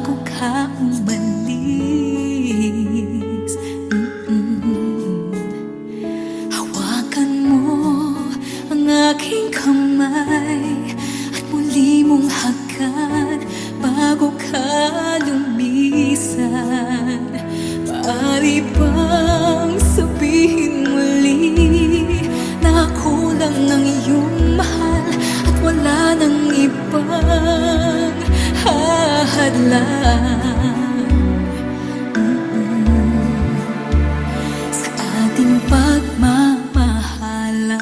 bago ka umalis. Hawakan mo ang aking kamay at muli mong hagan bago ka lumisan. Maaari bang sabihin muli na ako lang ang iyong mahal at wala nang ibang hahadlang sa ating pagmamahalan?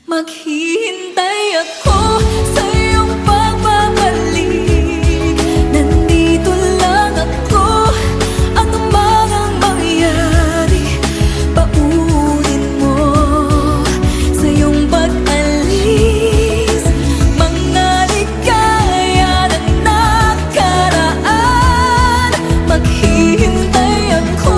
Maghihintay ako sa iyong pagbabalik. Nandito lang ako, ano man ang mangyari. Paunin mo sa iyong pag-alis mga ligaya ng nakaraan. Maghihintay ako.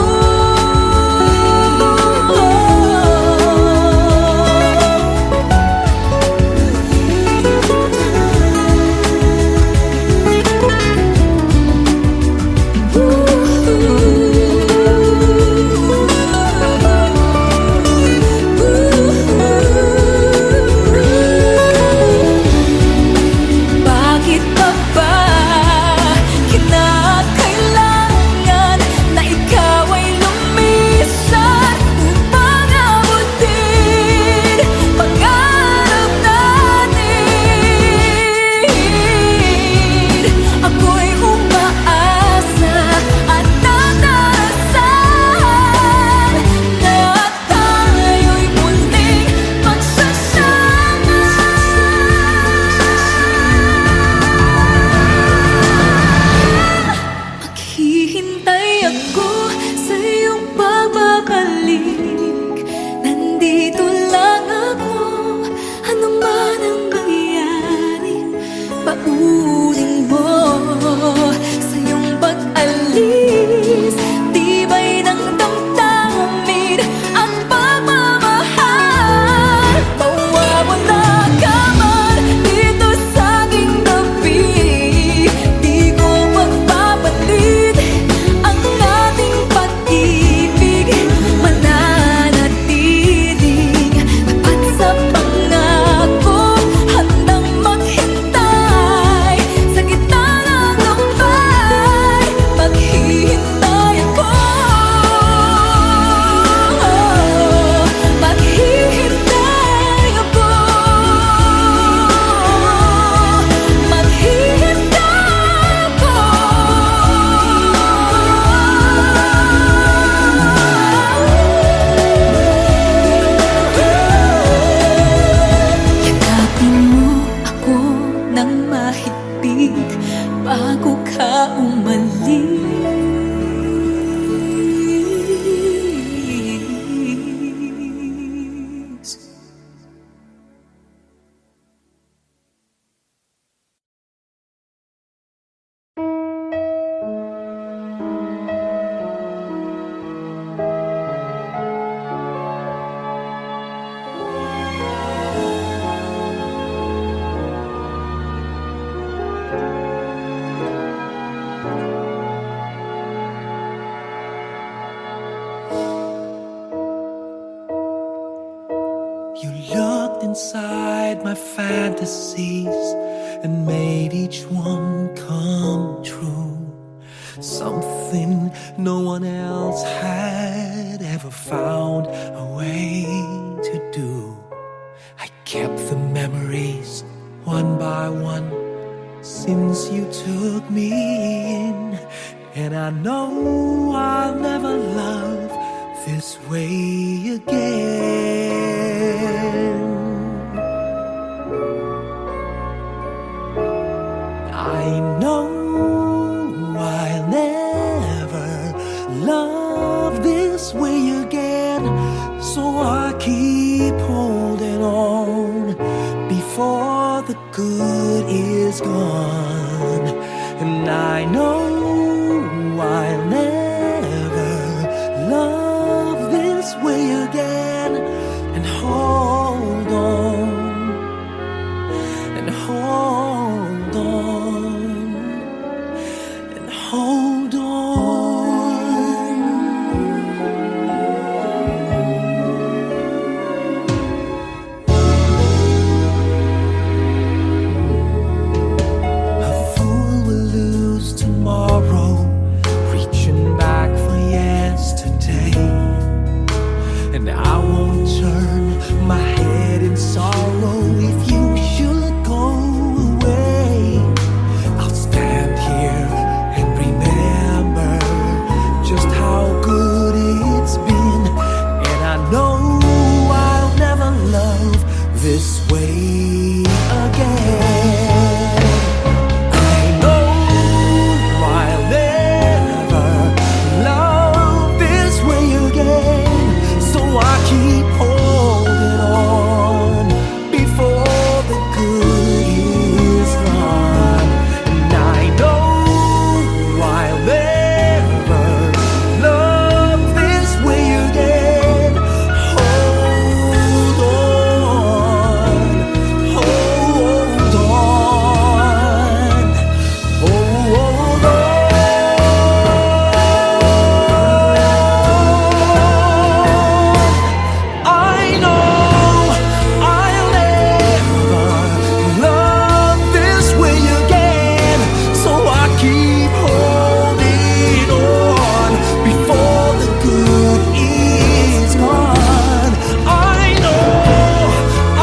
Bakit pa ba kinakailangan na ikaw ay lumisan upang abutin pangarap natin? Ako'y umaasa at nadarasan na tayo'y muling magsasama. Maghihintay ako sa iyong pagbabalik. Nandito lang ako, ano man ang mangyari. Paunin mo sa iyong pag-alis tibay ng damdamin at pagmamahal. Mawawala ka man dito sa aking tabi, di ko magpapalit ang ating pag-ibig. Mananatiling tapat sa pangako, handang maghintay sa gitna ng lumbay. Maghihintay ako. Maghihintay ako. Maghihintay ako. Yakapin mo ako ng mahigpit bago ka umalis. You looked inside my fantasies and made each one come true. Something no one else had ever found a way to do. I kept the memories one by one since you took me in, and I know I'll never love this way again. I know I'll never love this way again, so I keep holding on before the good is gone. And I know I'll never love this way again, and hold on. And and hold on, and hold on. A fool will lose tomorrow, reaching back for yesterday. And I won't turn my head in sorrow if you should go away. I'll stand here and remember just how good it's been. And I know I'll never love this way again. I know I'll never love this way again. So I keep holding on before the good is gone. And I know I'll never love this way again. Hold on, hold on, hold on. I know I'll never love this way again. So I keep holding on before the good is gone. I know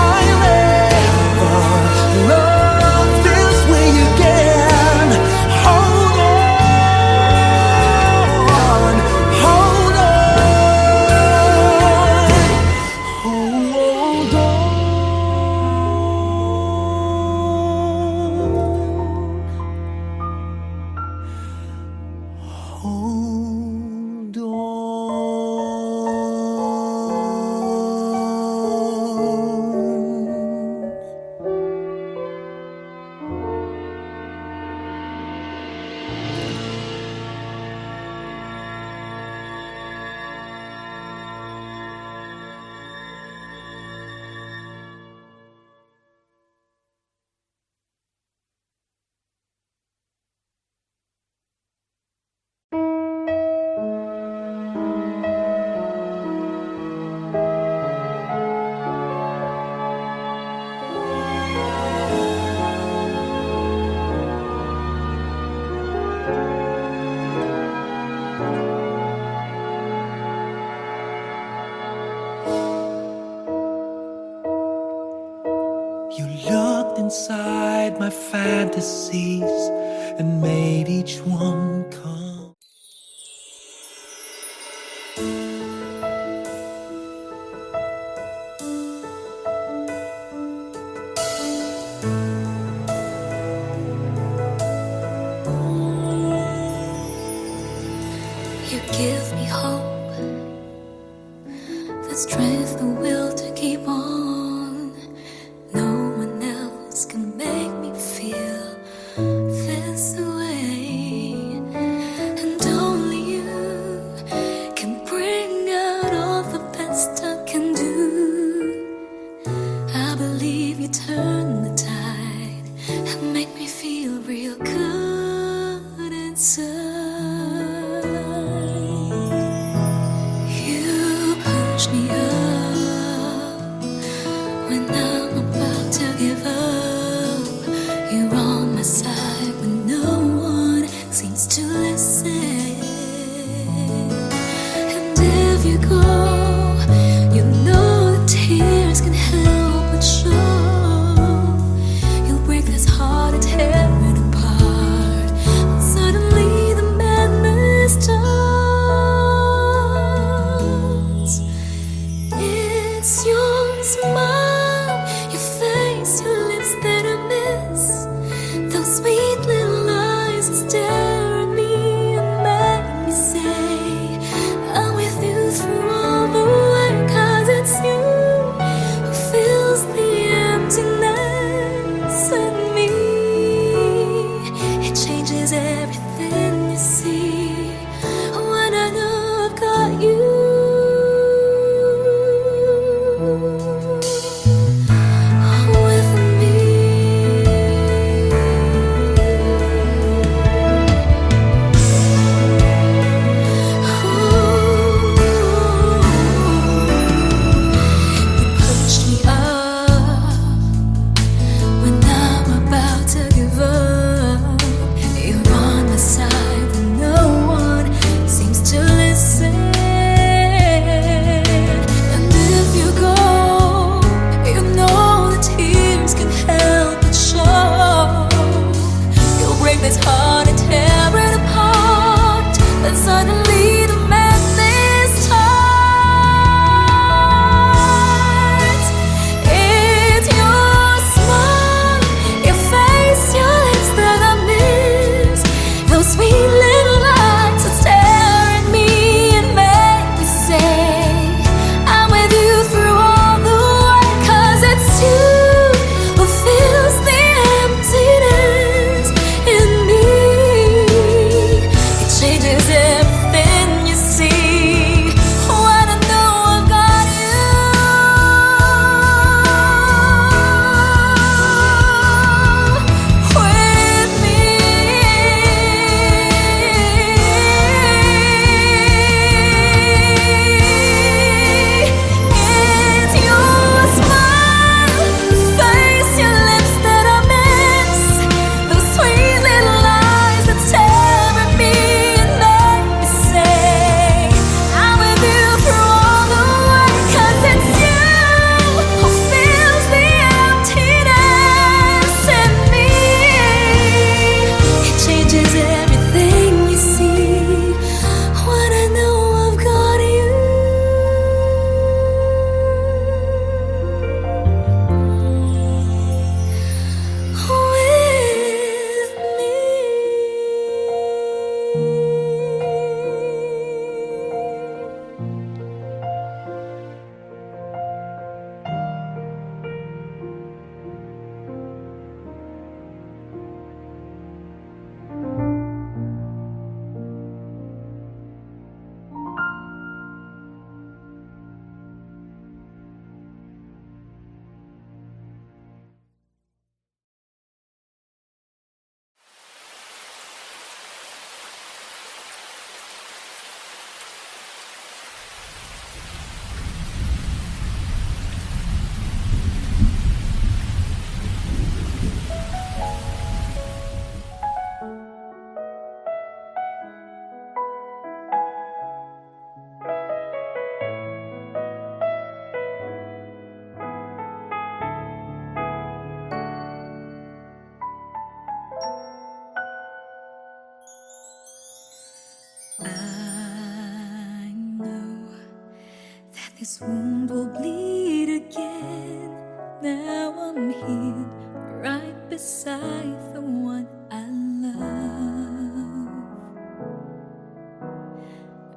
I'll never love this way again. Hold on, hold on, hold on. Hold on. You looked inside my fantasies and made each one come. You give me hope, the strength, the will to keep on. No one else can make me feel this way, and only you can bring out all the best I can do. I believe you turn the tide and make me feel real good inside. You push me up when I'm about to give up. You're on my side when no one seems to listen. And if you go, you know the tears can help but show. You'll break this heart his wound will bleed again. Now I'm here, right beside the one I love.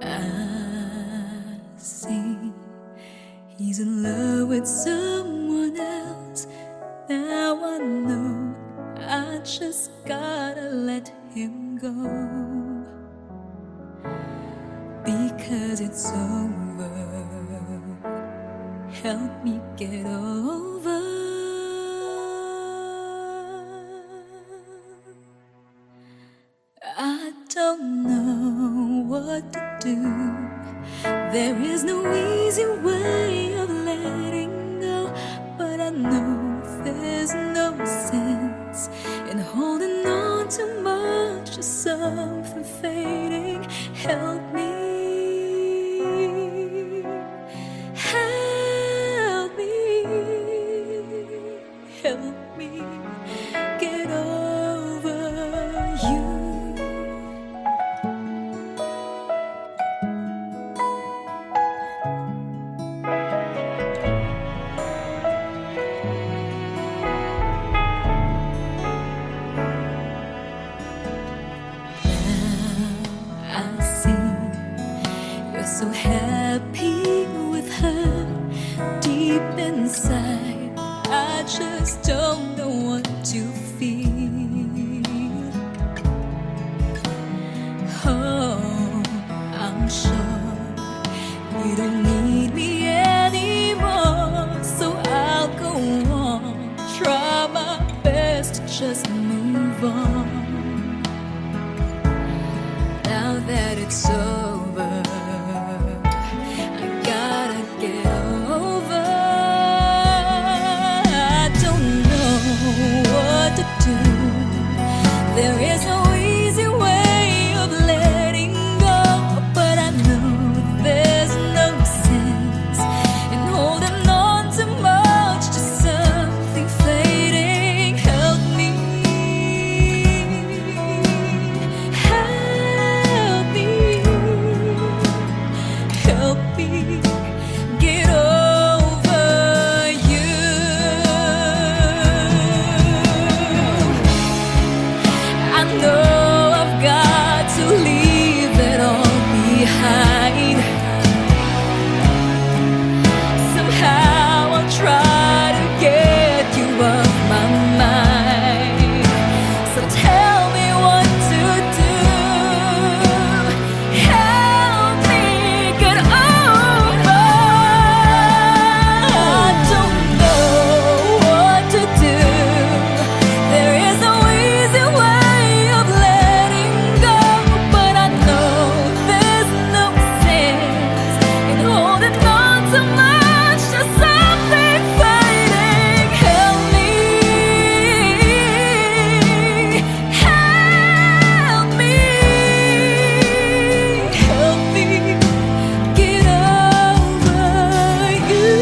I see he's in love with someone else. Now I know I just gotta let him go, because it's over. Help me get over. I don't know what to do. There is no easy way of letting go, but I know there's no sense in holding on too much to something fading. Help me. Help me get over you. Now I see you're so happy with her. Deep inside, I just don't know what to feel. Oh, I'm sure you don't need me anymore, so I'll go on, try my best to just move on. Now that it's over, I gotta get over. What to do. There is no easy way of letting go, but I know there's no sense in holding on too much to something fading. Help me. Help me. Help me get over you. I know I've got to leave it all behind. Somehow I'll try to get you off my mind. So tell me what to do. Help me get over. I don't know what to do. There is no easy way of letting go, but I know there's no sense in holding on too much to something fading. Help me. Help me. Help me get over you.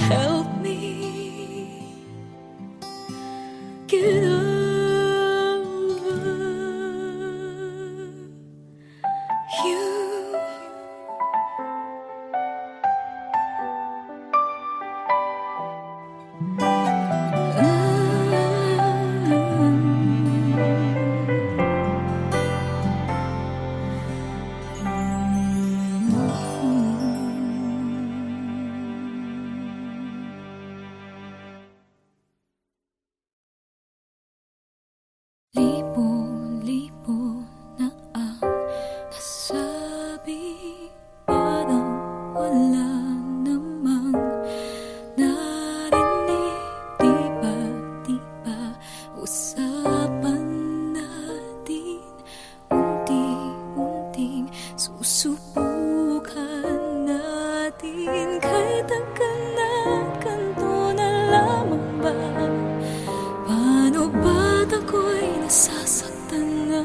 Help me get over you. Libo-libo na ang nasabi, parang wala namang narinig. Di ba usapan natin, unti-unting susubukan natin. Kahit hanggang na ganito na lamang ba? Paano ba't ako'y nasasaktan na?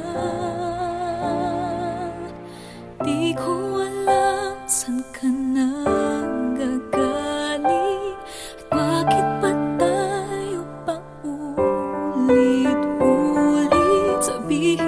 Di ko alam saan ka nang gagaling, at bakit ba tayo pa ulit-ulit? Sabihin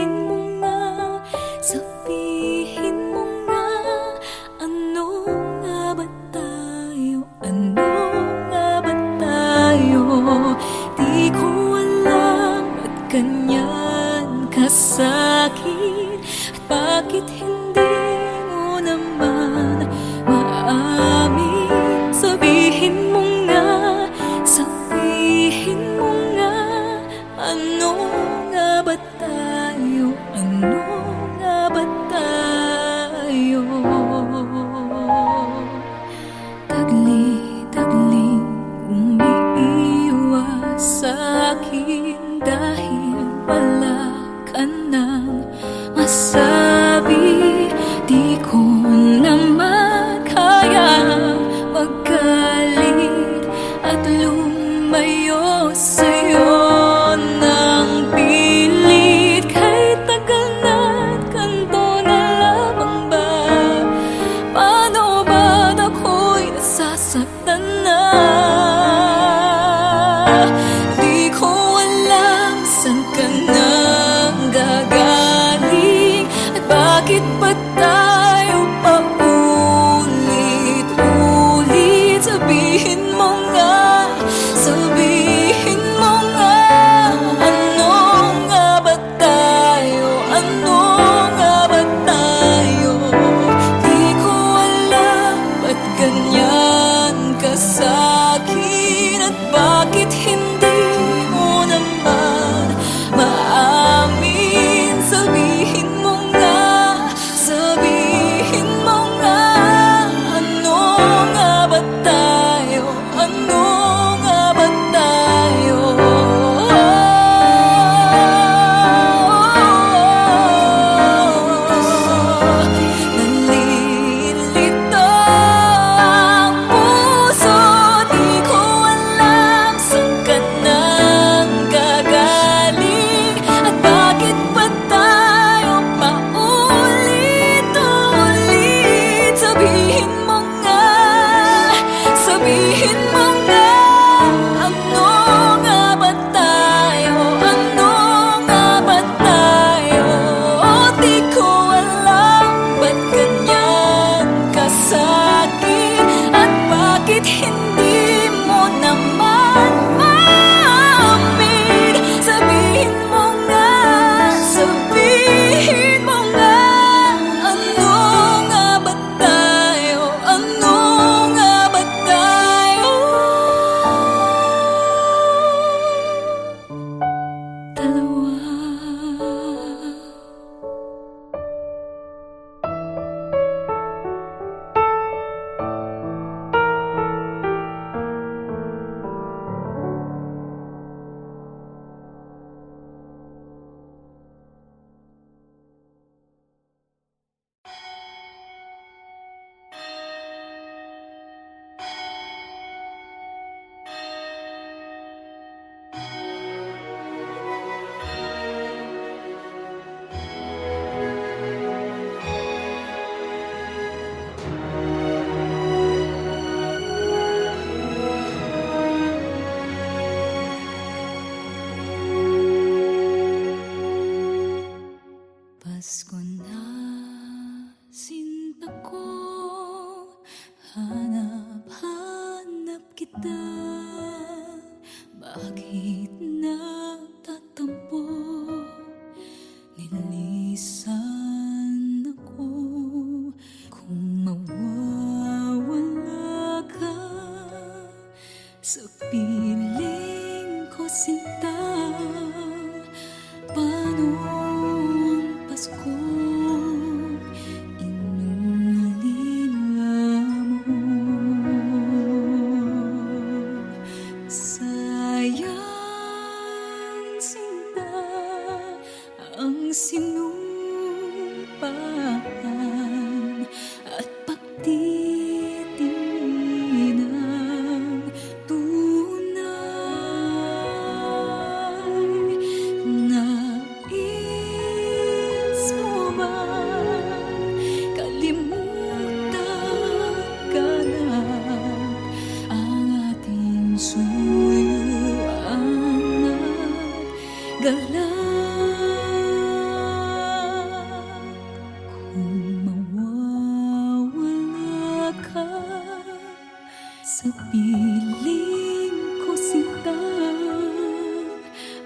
Sa piling ko sinta,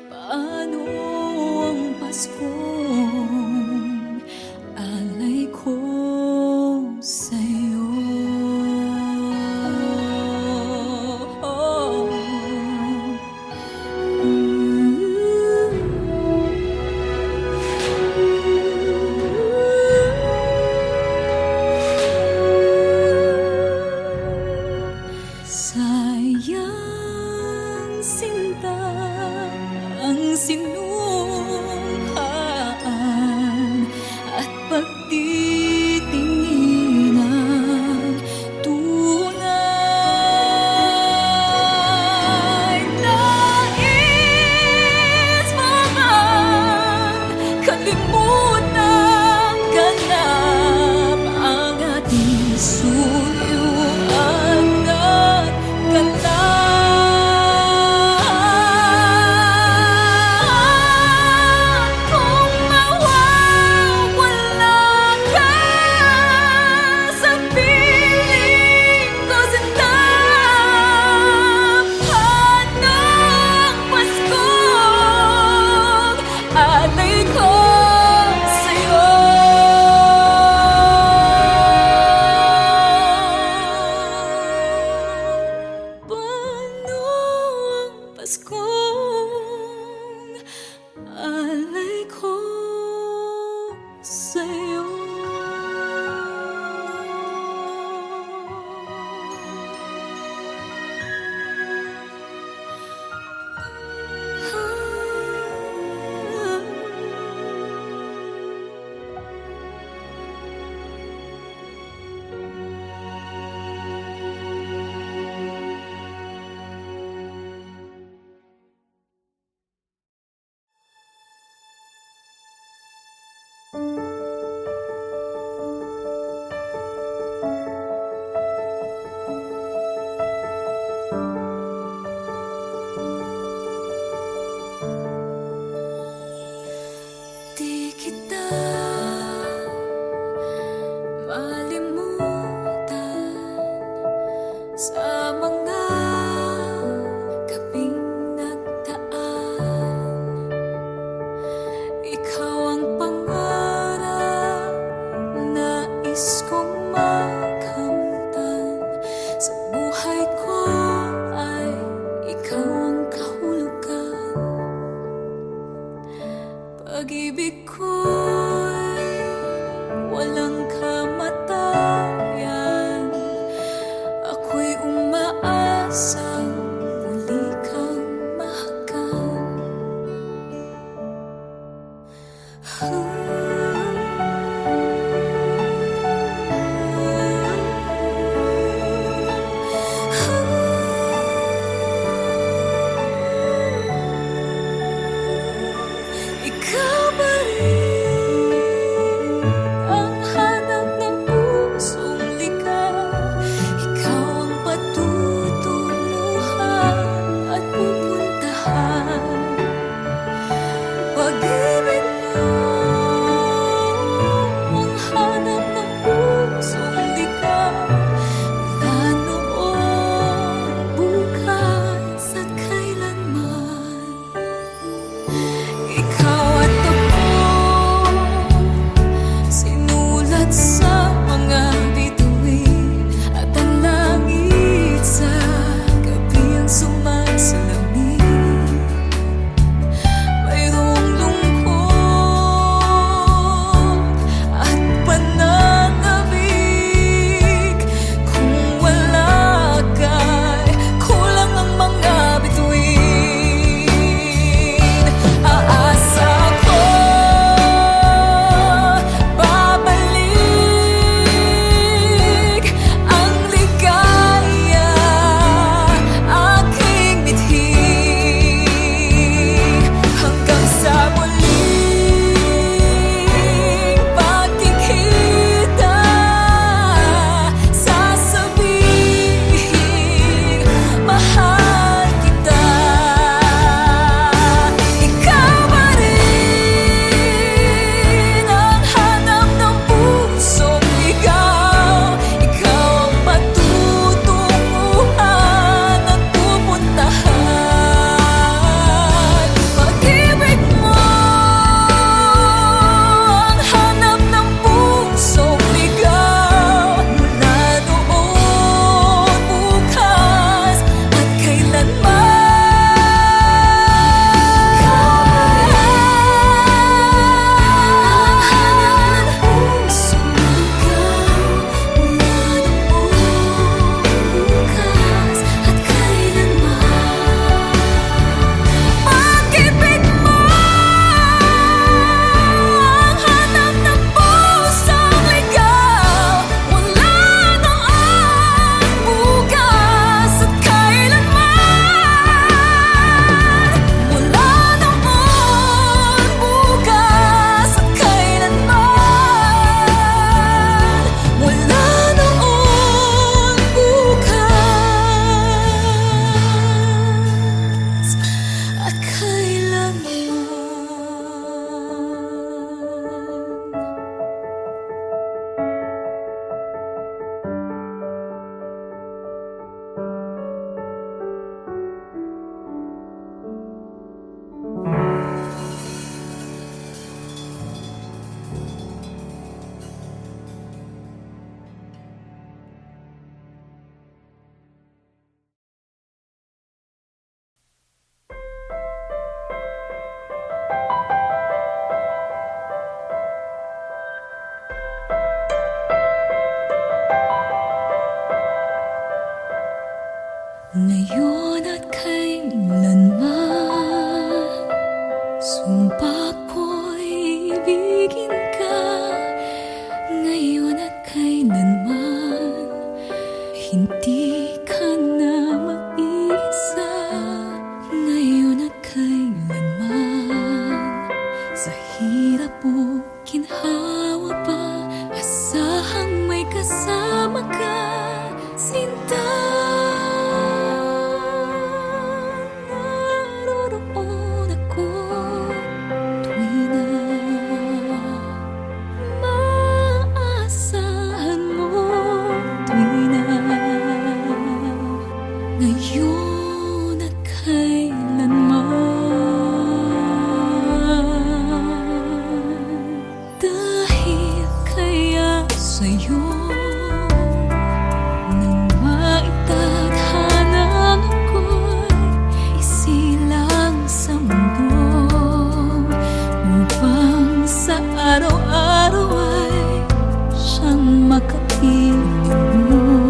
paano ang Paskong alay ko sa'yo? Sayang sinta ang sinukhaan at pagtitingin ng tunay. Nais mo bang kalimutan ganap ang ating suyuan at kung mawawala ka sa piling ko sinta, anong Paskong alay ko sa'yo? Paano ang Paskong alay ko sa'yo? Di kita malimutan sa mga gabing nagdaan. Ikaw ang pangarap, nais kong makamtan. Sa buhay ko ay ikaw ang kahulugan. Pag-ibig ko'y walang kamatayan. Ako'y Ngayon at kailanman, sumpa ko'y ibigin ka. Ngayon at kailanman, hindi ka na mag-iisa. Ngayon at kailanman, sa hirap o ginhawa pa, asahang may kasama ka, sinta. Naroroon ako tuwing na maasahan mo, tuwing na ngayon at kailanman. Dahil kaya sa'yo nang maitadhana ako'y isilang sa mundo, upang sa araw-araw ay siyang makapiling mo,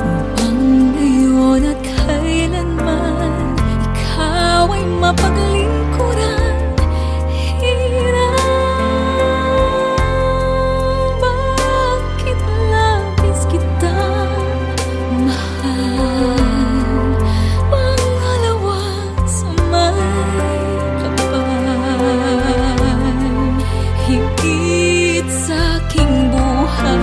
upang ngayon at kailanman ikaw ay mapaglingkuran. Bakit labis kitang mahal, pangalawa sa may kapal, higit sa aking buhay.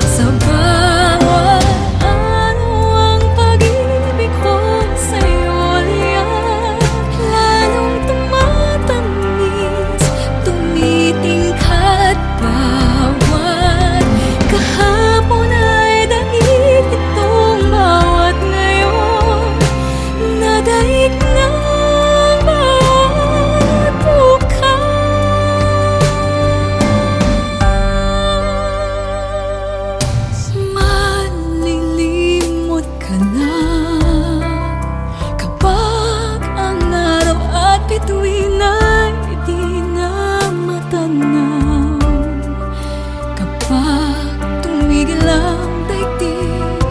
Sa bawat araw ang pag-ibig ko sa'yo liyan, lalong tumatamis, tumitingkad bawat kahapon ay daig itong bawat ngayon, nadaig ng bawat bukas. Malilimot ka na kapag ang araw at bituin ay di na matanaw, kapag tumigil ang daigdig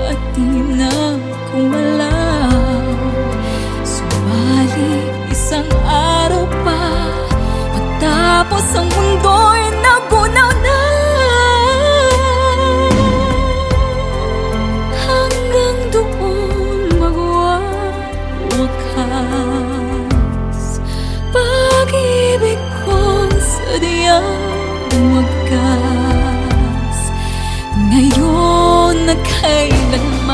at di na kumalaw. Subalit isang araw pa, matapos ang mundo'y nagunaw na, hanggang doon magwawakas pag-ibig kong sadyang wagas. Ngayon na kailanman,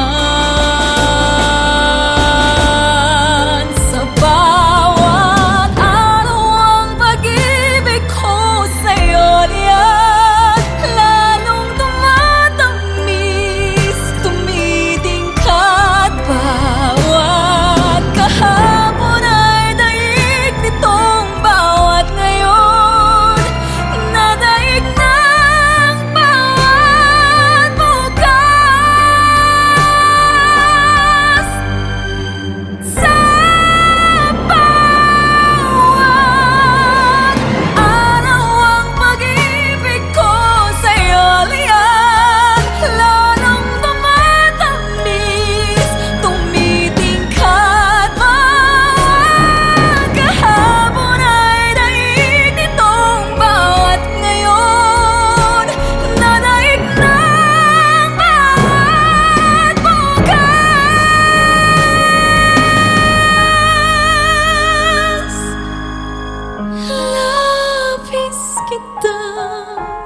sa bawat araw ang pag-ibig ko sa'yo liyan, lalong tumatamis, tumitingkad bawat kahapon ay daig nitong bawat ngayon, nadaig ng bawat bukas. Sa bawat araw ang pag-ibig ko sa'yo liyan, lalong tumatamis, tumitingkad bawat kahapon ay daig nitong bawat ngayon, nadaig ng bawat bukas. Labis kitang